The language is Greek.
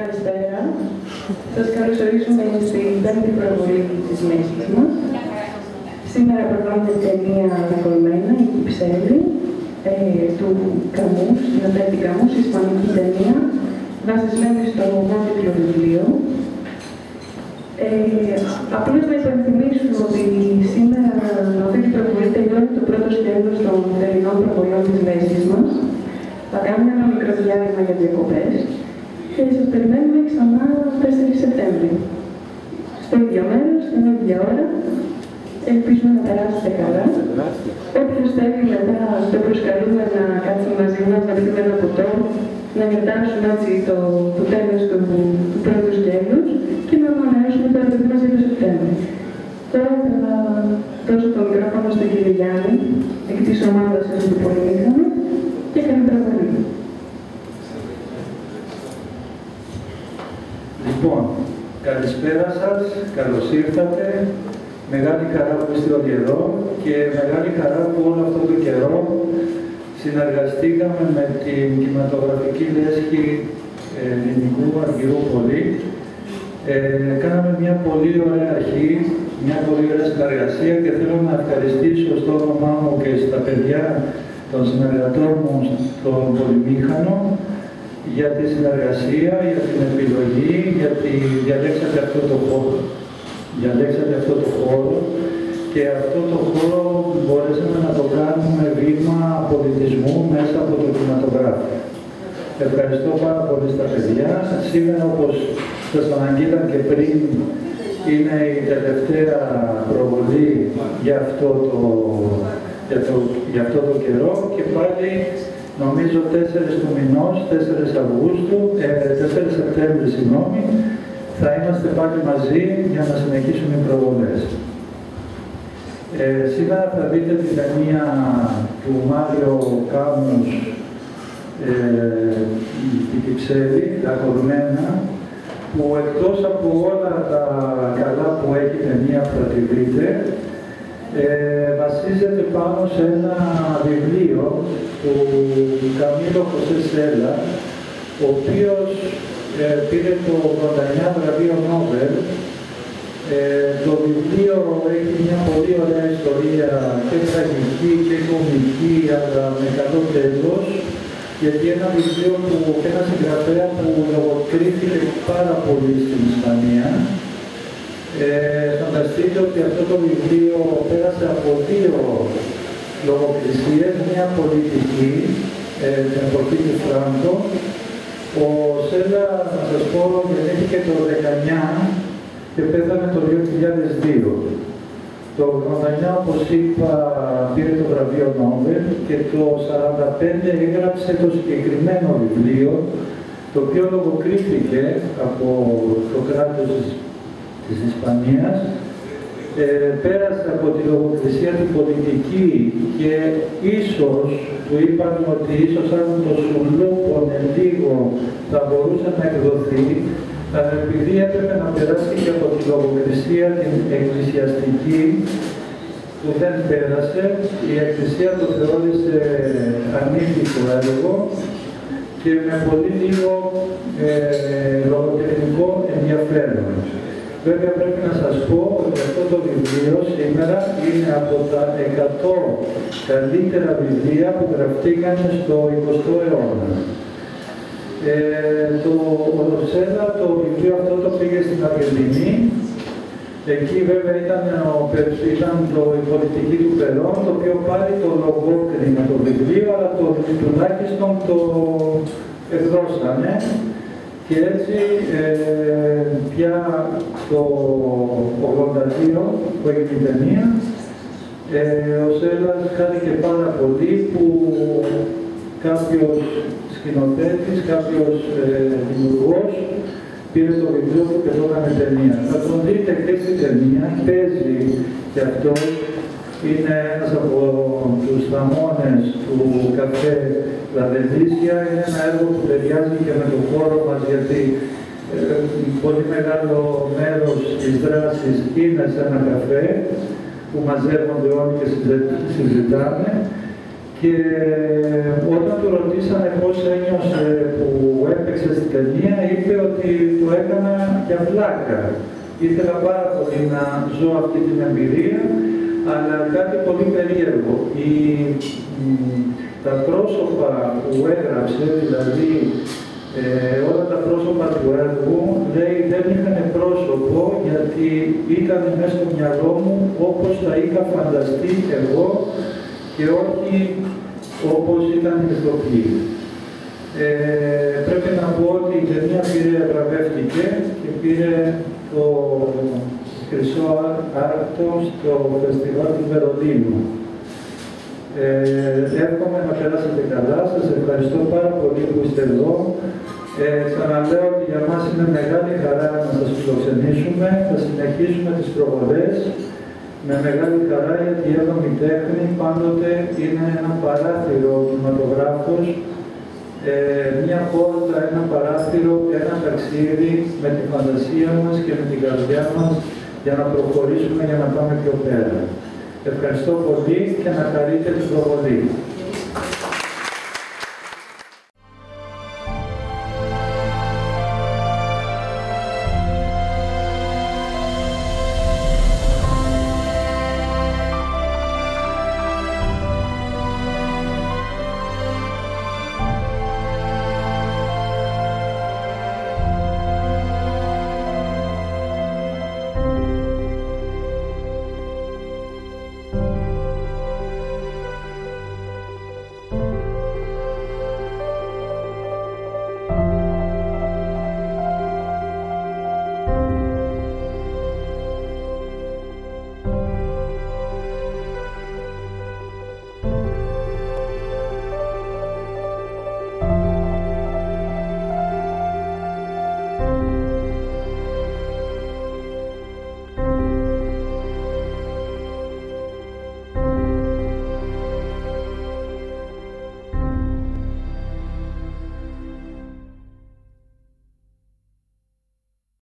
Καλησπέρα. Σας καλωσορίζουμε στην πέμπτη προβολή της μέσης μας. Σήμερα προβάλλεται ταινία «Δακολμένα», η Κυψέλη, του Καμούς, Νατέτη Καμούς, ισπανική ταινία, βασισμένη στο μόνικλο βιβλίο. Απλώς να υπενθυμίσουμε ότι σήμερα αυτή την προβολή τελειώνει το πρώτο σκέλος των θερινών προβολών της μέσης μας. Θα κάνουμε ένα μικρό διάλειμμα για διακοπές και σας περιμένουμε ξανά 4 Σεπτέμβρη. Στο ίδιο μέρος, στην ίδια ώρα. Ελπίζουμε να περάσετε καλά. Όποιος θέλει μετά, το προσκαλούμε να κάτσει μαζί μας, να πιούμε ένα ποτό, να γιορτάσουμε έτσι το τέλος του πρώτου σκέλους και να ανανεώσουμε το έργο μας για το Σεπτέμβρη. Τώρα θα δώσω το μικρόφωνο στον κύριο Γιάννη, εκ της ομάδας σας του Πολυμήχανου, και καλή προβολή. Λοιπόν, καλησπέρα σας, καλώς ήρθατε. Μεγάλη χαρά που είστε όλοι εδώ και μεγάλη χαρά που όλο αυτό το καιρό συνεργαστήκαμε με την κινηματογραφική λέσχη Ελληνικού Αργυρούπολη. Κάναμε μια πολύ ωραία αρχή, μια πολύ ωραία συνεργασία και θέλω να ευχαριστήσω στο όνομά μου και στα παιδιά των συνεργατών μου στον Πολυμήχανο για τη συνεργασία, για την επιλογή, γιατί διαλέξατε αυτό το χώρο. Και αυτό το χώρο μπορέσαμε να το κάνουμε βήμα πολιτισμού μέσα από το κινηματογράφο. Ευχαριστώ πάρα πολύ στα παιδιά. Σήμερα, όπως σας αναγγείλαν και πριν, είναι η τελευταία προβολή για αυτό το καιρό και πάλι νομίζω 4 του μηνός, 4 Σεπτέμβρη, θα είμαστε πάλι μαζί για να συνεχίσουμε οι προβολές. Σήμερα θα δείτε την ταινία του Μάριο Κάμους, η Κυψέλη, «Δακολμένα», που εκτός από όλα τα καλά που έχει η ταινία που θα τη δείτε, βασίζεται πάνω σε ένα βιβλίο του Καμίλο Χωσέ Σέλα, ο οποίος πήρε το 89 βραβείο Νόμπελ. Το βιβλίο έχει μια πολύ ωραία ιστορία και τραγική και κομική, αλλά με καλό τέλος, γιατί ένα βιβλίο που ένα συγγραφέα που λογοκρίθηκε πάρα πολύ στην Ισπανία. Φανταστείτε ότι αυτό το βιβλίο πέρασε από 2 λογοκρισίες, μια πολιτική, την εποχή του Φράγκο. Ο Σέλα, να σας πω, γεννήθηκε το 19 και πέθανε το 2002. Το 89, όπως είπα, πήρε το βραβείο Νόμπελ και το 45 έγραψε το συγκεκριμένο βιβλίο, το οποίο λογοκρίθηκε από το κράτος της Ισπανίας. Πέρασε από τη λογοκρισία την πολιτική και ίσως του είπαν ότι ίσως αν το σουλούπωνε λίγο θα μπορούσε να εκδοθεί, αλλά επειδή έπρεπε να περάσει και από τη λογοκρισία την εκκλησιαστική που δεν πέρασε, η Εκκλησία το θεώρησε ανήθικο έργο και με πολύ λίγο λογοτεχνικό ενδιαφέρον. Βέβαια πρέπει να σας πω ότι αυτό το βιβλίο σήμερα είναι από τα 100 καλύτερα βιβλία που γραφτήκαν στο 20ο αιώνα. Ο Σέλα το βιβλίο αυτό το πήγε στην Αργεντινή. Εκεί βέβαια ήταν η πολιτική του Περόν, το οποίο πάλι το λογόκρινε το βιβλίο, αλλά τουλάχιστον το εκδώσανε. Και έτσι πια το 82 που έγινε η ταινία, ο Σέλας χάρηκε πάρα πολύ που κάποιος σκηνοθέτης, κάποιος δημιουργός πήρε το βιβλίο του και το έκανε ταινία. Θα τον δείτε και στην ταινία, παίζει και αυτός, είναι ένας από τους θαμώνες του καφέ La Delicia. Είναι ένα έργο που ταιριάζει και με τον χώρο μας, γιατί πολύ μεγάλο μέρος της δράσης είναι σε ένα καφέ που μαζεύονται όλοι και συζητάνε. Και όταν του ρωτήσανε πώς ένιωσε που έπαιξε στην ταινία, είπε ότι το έκανα για πλάκα. Ήθελα πάρα πολύ να ζω αυτή την εμπειρία, αλλά κάτι πολύ περίεργο. Τα πρόσωπα που έγραψε, δηλαδή όλα τα πρόσωπα του έργου, λέει, δεν είχαν πρόσωπο γιατί ήταν μέσα στο μυαλό μου όπως τα είχα φανταστεί εγώ και όχι όπως ήταν οι ηθοποιοί. Πρέπει να πω ότι η ταινία βραβεύτηκε και πήρε το Χρυσό Άρκτο στο Φεστιβάλ του Βερολίνου. Εύχομαι να περάσετε καλά. Σας ευχαριστώ πάρα πολύ που είστε εδώ. Ξαναλέω ότι για μας είναι μεγάλη χαρά να σας φιλοξενήσουμε. Θα συνεχίσουμε τις προβολές με μεγάλη χαρά, γιατί η έβδομη τέχνη πάντοτε είναι ένα παράθυρο κινηματογράφος, μια πόρτα, ένα παράθυρο, ένα ταξίδι με τη φαντασία μας και με την καρδιά μας για να προχωρήσουμε, για να πάμε πιο πέρα. Ευχαριστώ πολύ και να χαρείτε την προβολή.